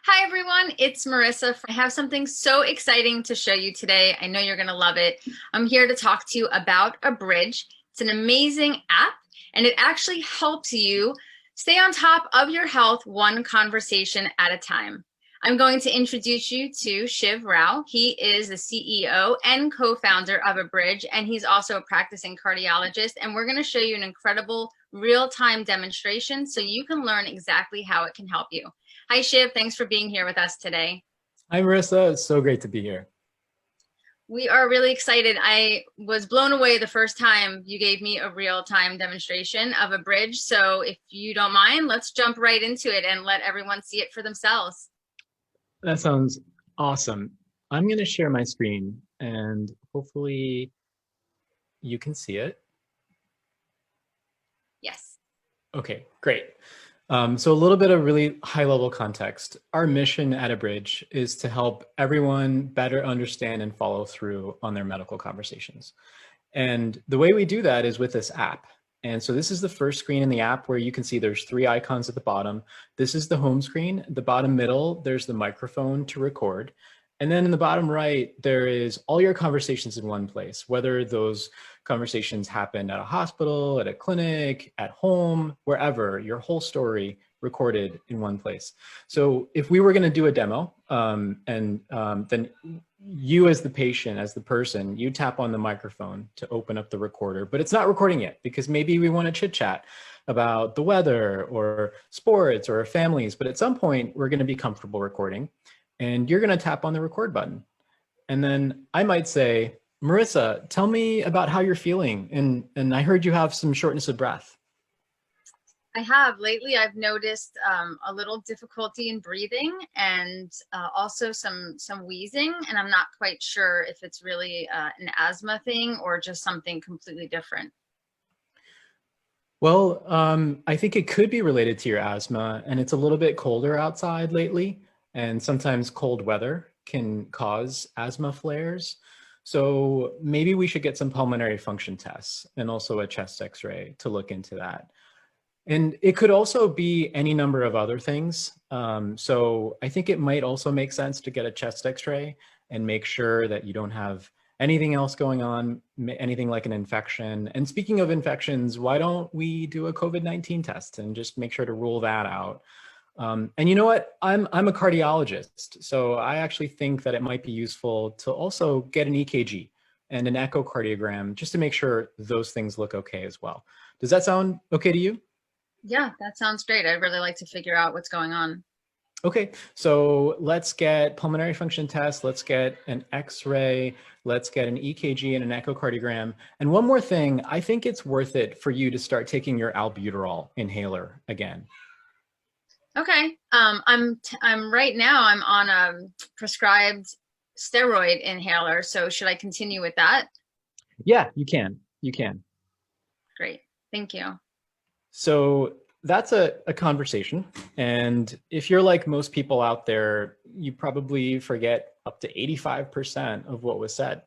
Hi everyone, it's Marissa. I have something so exciting to show you today. I know you're going to love it. I'm here to talk to you about Abridge. It's an amazing app and it actually helps you stay on top of your health one conversation at a time. I'm going to introduce you to Shiv Rao. He is the CEO and co-founder of Abridge, and he's also a practicing cardiologist. And we're going to show you an incredible real-time demonstration so you can learn exactly how it can help you. Hi, Shiv. Thanks for being here with us today. Hi, Marissa. It's so great to be here. We are really excited. I was blown away the first time you gave me a real-time demonstration of Abridge. So if you don't mind, let's jump right into it and let everyone see it for themselves. That sounds awesome. I'm going to share my screen and hopefully you can see it. Yes. Okay, great. So a little bit of really high level context. Our mission at Abridge is to help everyone better understand and follow through on their medical conversations. And the way we do that is with this app. And so this is the first screen in the app where you can see there's three icons at the bottom. This is the home screen. The bottom middle, there's the microphone to record. And then in the bottom right, there is all your conversations in one place, whether those conversations happen at a hospital, at a clinic, at home, wherever, your whole story recorded in one place. So if we were going to do a demo, then you as the patient, as the person, you tap on the microphone to open up the recorder, but it's not recording yet because maybe we want to chit chat about the weather or sports or families, but at some point we're going to be comfortable recording and you're going to tap on the record button. And then I might say, Marissa, tell me about how you're feeling. And I heard you have some shortness of breath. I have. Lately, I've noticed a little difficulty in breathing and also some wheezing, and I'm not quite sure if it's really an asthma thing or just something completely different. Well, I think it could be related to your asthma, and it's a little bit colder outside lately, and sometimes cold weather can cause asthma flares. So maybe we should get some pulmonary function tests and also a chest x-ray to look into that. And it could also be any number of other things. So I think it might also make sense to get a chest x-ray and make sure that you don't have anything else going on, anything like an infection. And speaking of infections, why don't we do a COVID-19 test and just make sure to rule that out? And you know what? I'm a cardiologist, so I actually think that it might be useful to also get an EKG and an echocardiogram just to make sure those things look okay as well. Does that sound okay to you? Yeah, that sounds great. I'd really like to figure out what's going on. Okay, so let's get pulmonary function test, let's get an x-ray, let's get an EKG and an echocardiogram. And one more thing, I think it's worth it for you to start taking your albuterol inhaler again. Okay. I'm right now I'm on a prescribed steroid inhaler, so should I continue with that? Yeah, you can. You can. Great. Thank you. So that's a conversation. And if you're like most people out there, you probably forget up to 85% of what was said.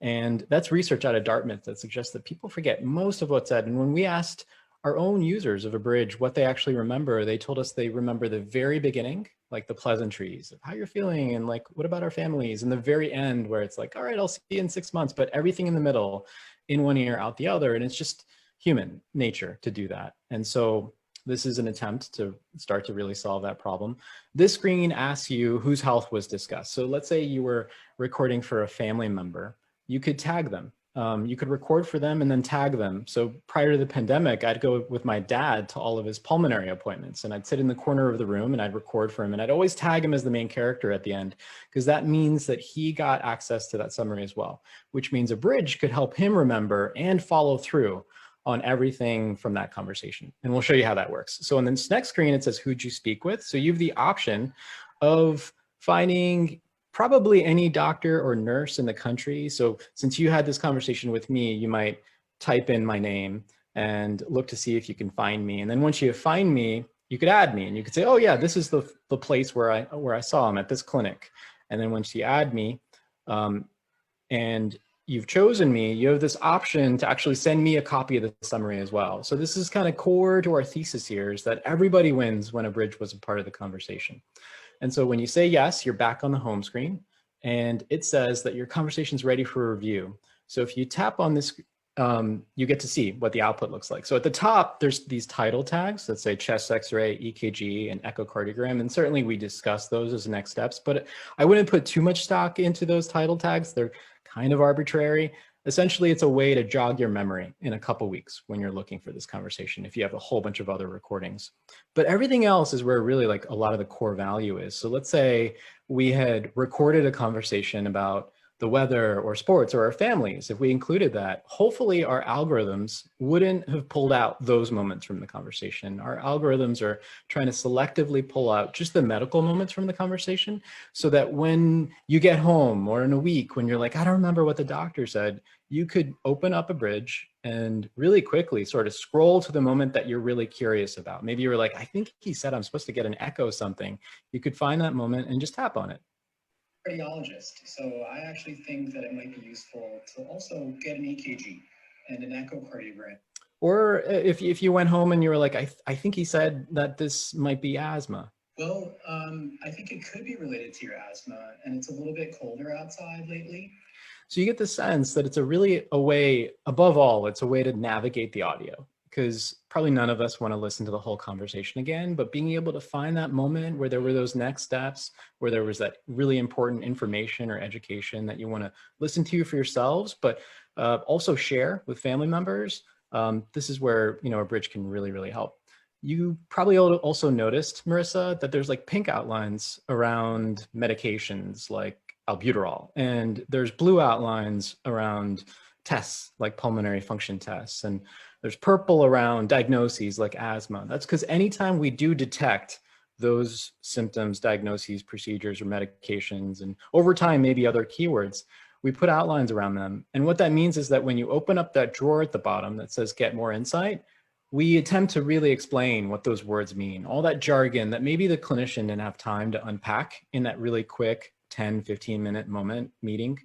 And that's research out of Dartmouth that suggests that people forget most of what's said. And when we asked our own users of Abridge what they actually remember, they told us they remember the very beginning, like the pleasantries of how you're feeling and like, what about our families? And the very end where it's like, all right, I'll see you in 6 months, but everything in the middle, in one ear, out the other. And it's just human nature to do that. And so this is an attempt to start to really solve that problem. This screen asks you whose health was discussed. So let's say you were recording for a family member. You could tag them. You could record for them and then tag them. So prior to the pandemic, I'd go with my dad to all of his pulmonary appointments and I'd sit in the corner of the room and I'd record for him. And I'd always tag him as the main character at the end, because that means that he got access to that summary as well, which means Abridge could help him remember and follow through on everything from that conversation. And we'll show you how that works. So on this next screen, it says, who'd you speak with? So you have the option of finding probably any doctor or nurse in the country. So since you had this conversation with me, you might type in my name and look to see if you can find me. And then once you find me, you could add me and you could say, oh yeah, this is the place where I saw him at this clinic. And then once you add me, and you've chosen me, you have this option to actually send me a copy of the summary as well. So this is kind of core to our thesis here, is that everybody wins when Abridge was a part of the conversation. And so when you say yes, you're back on the home screen and it says that your conversation is ready for review. So if you tap on this, you get to see what the output looks like. So at the top, there's these title tags that say chest x-ray, EKG, and echocardiogram. And certainly we discuss those as next steps, but I wouldn't put too much stock into those title tags. They're kind of arbitrary. Essentially, it's a way to jog your memory in a couple weeks when you're looking for this conversation, if you have a whole bunch of other recordings. But everything else is where really like a lot of the core value is. So let's say we had recorded a conversation about the weather or sports or our families. If we included that, hopefully our algorithms wouldn't have pulled out those moments from the conversation. Our algorithms are trying to selectively pull out just the medical moments from the conversation so that when you get home or in a week when you're like, I don't remember what the doctor said, you could open up Abridge and really quickly sort of scroll to the moment that you're really curious about. Maybe you were like, I think he said I'm supposed to get an echo something. You could find that moment and just tap on it. Cardiologist, so I actually think that it might be useful to also get an EKG and an echocardiogram. Or if you went home and you were like, I think he said that this might be asthma. Well, I think it could be related to your asthma, and it's a little bit colder outside lately. So you get the sense that it's a really a way, above all, it's a way to navigate the audio, because probably none of us want to listen to the whole conversation again, but being able to find that moment where there were those next steps, where there was that really important information or education that you want to listen to for yourselves, but also share with family members. This is where, Abridge can really, really help. You probably also noticed, Marissa, that there's like pink outlines around medications like albuterol, and there's blue outlines around tests like pulmonary function tests, and there's purple around diagnoses like asthma. That's because anytime we do detect those symptoms, diagnoses, procedures, or medications, and over time, maybe other keywords, we put outlines around them. And what that means is that when you open up that drawer at the bottom that says get more insight, we attempt to really explain what those words mean, all that jargon that maybe the clinician didn't have time to unpack in that really quick 10, 15-minute moment meeting.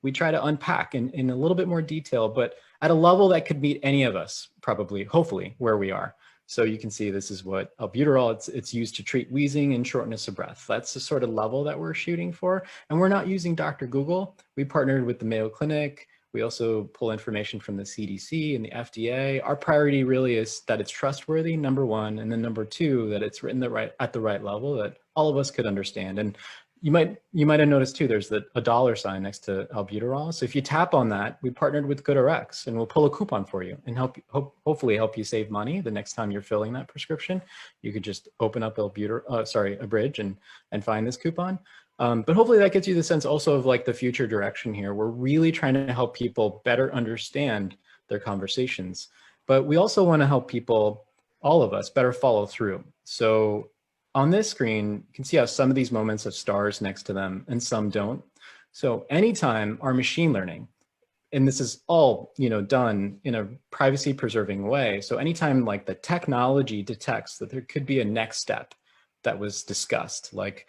We try to unpack in a little bit more detail, but at a level that could meet any of us, probably, hopefully, where we are. So you can see this is what albuterol, it's used to treat wheezing and shortness of breath. That's the sort of level that we're shooting for. And we're not using Dr. Google. We partnered with the Mayo Clinic. We also pull information from the CDC and the FDA. Our priority really is that it's trustworthy, number one, and then number two, that it's written at the right level that all of us could understand. And you might have noticed too, there's a dollar sign next to albuterol. So if you tap on that, we partnered with GoodRx and we'll pull a coupon for you and hopefully help you save money the next time you're filling that prescription. You could just open up Abridge and find this coupon. But hopefully that gets you the sense also of like the future direction here. We're really trying to help people better understand their conversations, but we also want to help people, all of us, better follow through. So on this screen, you can see how some of these moments have stars next to them and some don't. So anytime our machine learning, and this is all done in a privacy preserving way. So anytime like the technology detects that there could be a next step that was discussed, like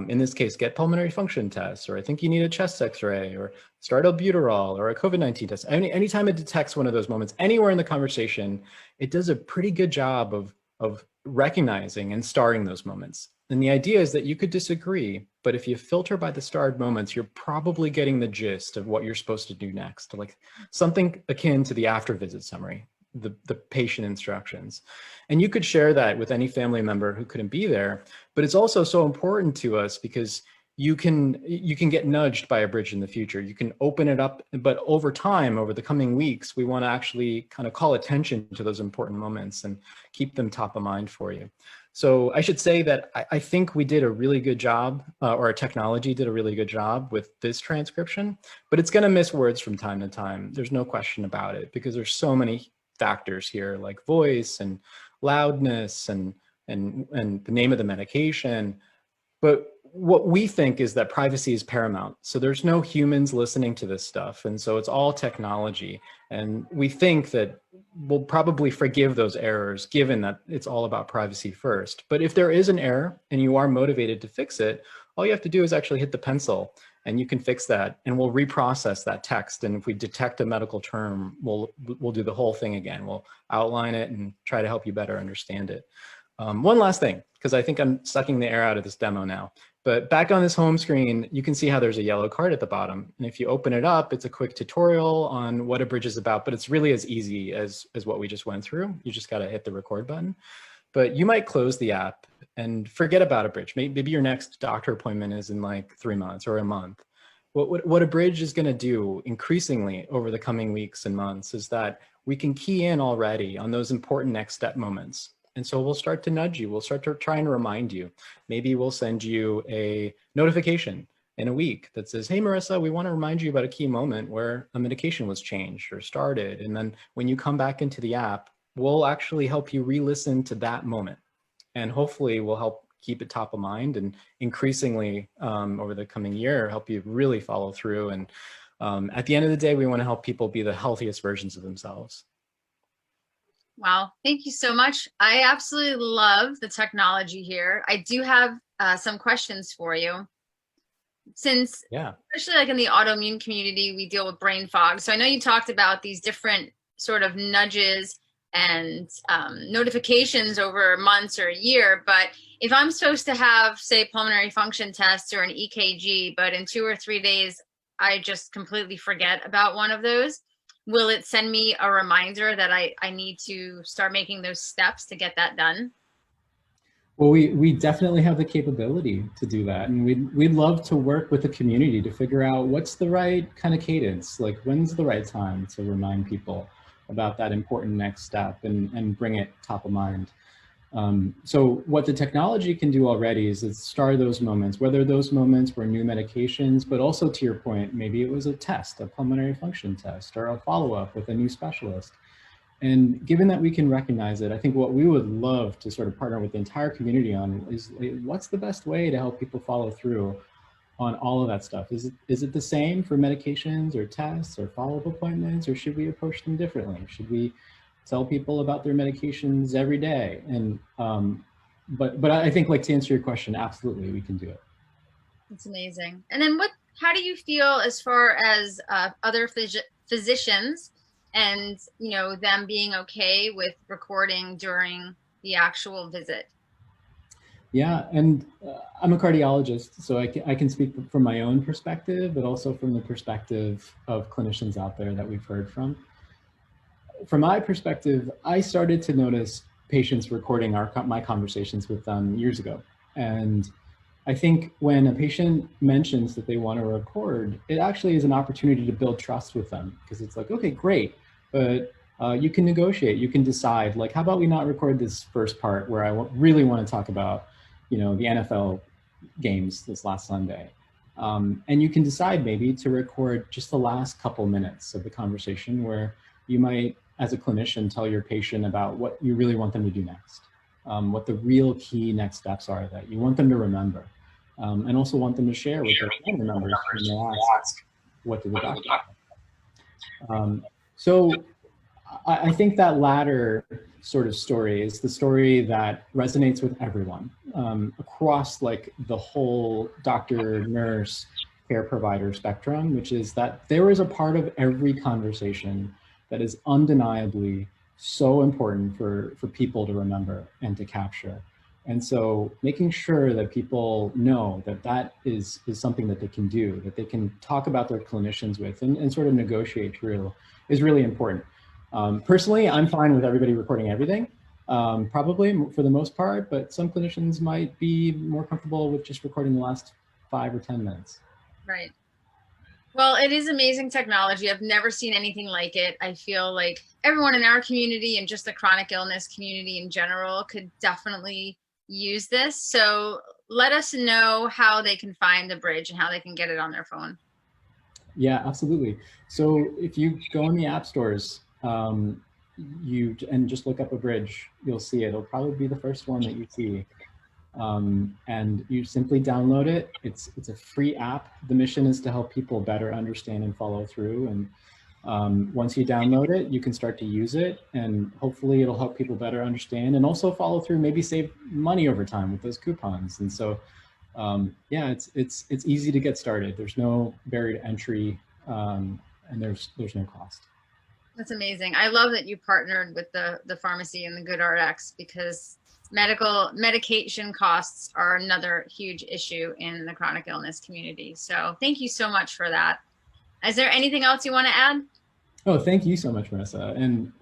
in this case, get pulmonary function tests, or I think you need a chest x-ray, or start albuterol, or a COVID-19 test. Anytime it detects one of those moments anywhere in the conversation, it does a pretty good job of recognizing and starring those moments. And the idea is that you could disagree, but if you filter by the starred moments, you're probably getting the gist of what you're supposed to do next, like something akin to the after visit summary, the patient instructions. And you could share that with any family member who couldn't be there, but it's also so important to us because you can get nudged by Abridge in the future. You can open it up, but over time, over the coming weeks, we want to actually kind of call attention to those important moments and keep them top of mind for you. So I should say that I think we did a really good job, or our technology did a really good job with this transcription, but it's going to miss words from time to time. There's no question about it, because there's so many factors here, like voice and loudness and the name of the medication. But what we think is that privacy is paramount. So there's no humans listening to this stuff. And so it's all technology. And we think that we'll probably forgive those errors, given that it's all about privacy first. But if there is an error and you are motivated to fix it, all you have to do is actually hit the pencil and you can fix that, and we'll reprocess that text. And if we detect a medical term, we'll do the whole thing again. We'll outline it and try to help you better understand it. One last thing, because I think I'm sucking the air out of this demo now. But back on this home screen, you can see how there's a yellow card at the bottom. And if you open it up, it's a quick tutorial on what Abridge is about, but it's really as easy as what we just went through. You just got to hit the record button. But you might close the app and forget about Abridge. Maybe your next doctor appointment is in like 3 months or a month. What Abridge is going to do increasingly over the coming weeks and months is that we can key in already on those important next step moments. And so we'll start to nudge you. We'll start to try and remind you. Maybe we'll send you a notification in a week that says, hey, Marissa, we want to remind you about a key moment where a medication was changed or started. And then when you come back into the app, we'll actually help you re-listen to that moment. And hopefully we'll help keep it top of mind and increasingly over the coming year, help you really follow through. And at the end of the day, we want to help people be the healthiest versions of themselves. Wow, thank you so much. I absolutely love the technology here. I do have some questions for you. Since, especially like in the autoimmune community, we deal with brain fog. So I know you talked about these different sort of nudges and notifications over months or a year. But if I'm supposed to have, say, pulmonary function tests or an EKG, but in 2 or 3 days, I just completely forget about one of those, will it send me a reminder that I need to start making those steps to get that done? Well, we definitely have the capability to do that. And we'd love to work with the community to figure out what's the right kind of cadence, like when's the right time to remind people about that important next step and bring it top of mind. So what the technology can do already is star those moments, whether those moments were new medications, but also to your point, maybe it was a test, a pulmonary function test, or a follow-up with a new specialist. And given that we can recognize it, I think what we would love to sort of partner with the entire community on is what's the best way to help people follow through on all of that stuff? Is it the same for medications or tests or follow-up appointments, or should we approach them differently? Should we tell people about their medications every day? And but I think, like, to answer your question, absolutely, we can do it. That's amazing. And then how do you feel as far as other physicians and, you know, them being okay with recording during the actual visit? Yeah, and I'm a cardiologist, so I can speak from my own perspective, but also from the perspective of clinicians out there that we've heard from. From my perspective, I started to notice patients recording my conversations with them years ago. And I think when a patient mentions that they want to record, it actually is an opportunity to build trust with them, because it's like, okay, great, but you can negotiate, you can decide, like, how about we not record this first part where I really want to talk about, you know, the NFL games this last Sunday. And you can decide maybe to record just the last couple minutes of the conversation where you might, as a clinician, tell your patient about what you really want them to do next, what the real key next steps are that you want them to remember, and also want them to share with their family members when they ask, what did the doctor say? So I think that latter sort of story is the story that resonates with everyone across, like, the whole doctor, nurse, care provider spectrum, which is that there is a part of every conversation that is undeniably so important for people to remember and to capture. And so making sure that people know that that is something that they can do, that they can talk about their clinicians with and sort of negotiate through, is really important. Personally, I'm fine with everybody recording everything, probably for the most part, but some clinicians might be more comfortable with just recording the last 5 or 10 minutes. Right. Well, it is amazing technology. I've never seen anything like it. I feel like everyone in our community and just the chronic illness community in general could definitely use this. So let us know how they can find Abridge and how they can get it on their phone. Yeah, absolutely. So if you go in the app stores, and just look up Abridge, you'll see it. It'll probably be the first one that you see. And you simply download it. It's a free app. The mission is to help people better understand and follow through. And once you download it, you can start to use it, and hopefully it'll help people better understand and also follow through, maybe save money over time with those coupons. And so, yeah, it's easy to get started. There's no barrier to entry, and there's no cost. That's amazing. I love that you partnered with the pharmacy and the Good RX, because Medication costs are another huge issue in the chronic illness community. So thank you so much for that. Is there anything else you want to add? Oh, thank you so much, Marissa. And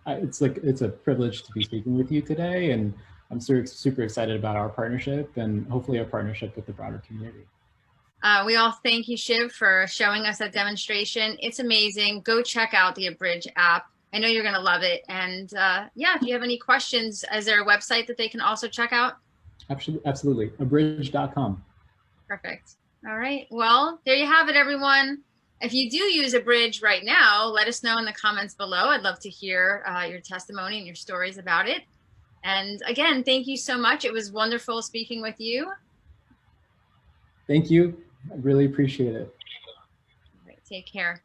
it's a privilege to be speaking with you today. And I'm super excited about our partnership and hopefully our partnership with the broader community. We all thank you, Shiv, for showing us that demonstration. It's amazing. Go check out the Abridge app. I know you're going to love it. And yeah, if you have any questions, is there a website that they can also check out? Absolutely. Abridge.com. Perfect. All right. Well, there you have it, everyone. If you do use Abridge right now, let us know in the comments below. I'd love to hear your testimony and your stories about it. And again, thank you so much. It was wonderful speaking with you. Thank you. I really appreciate it. All right, take care.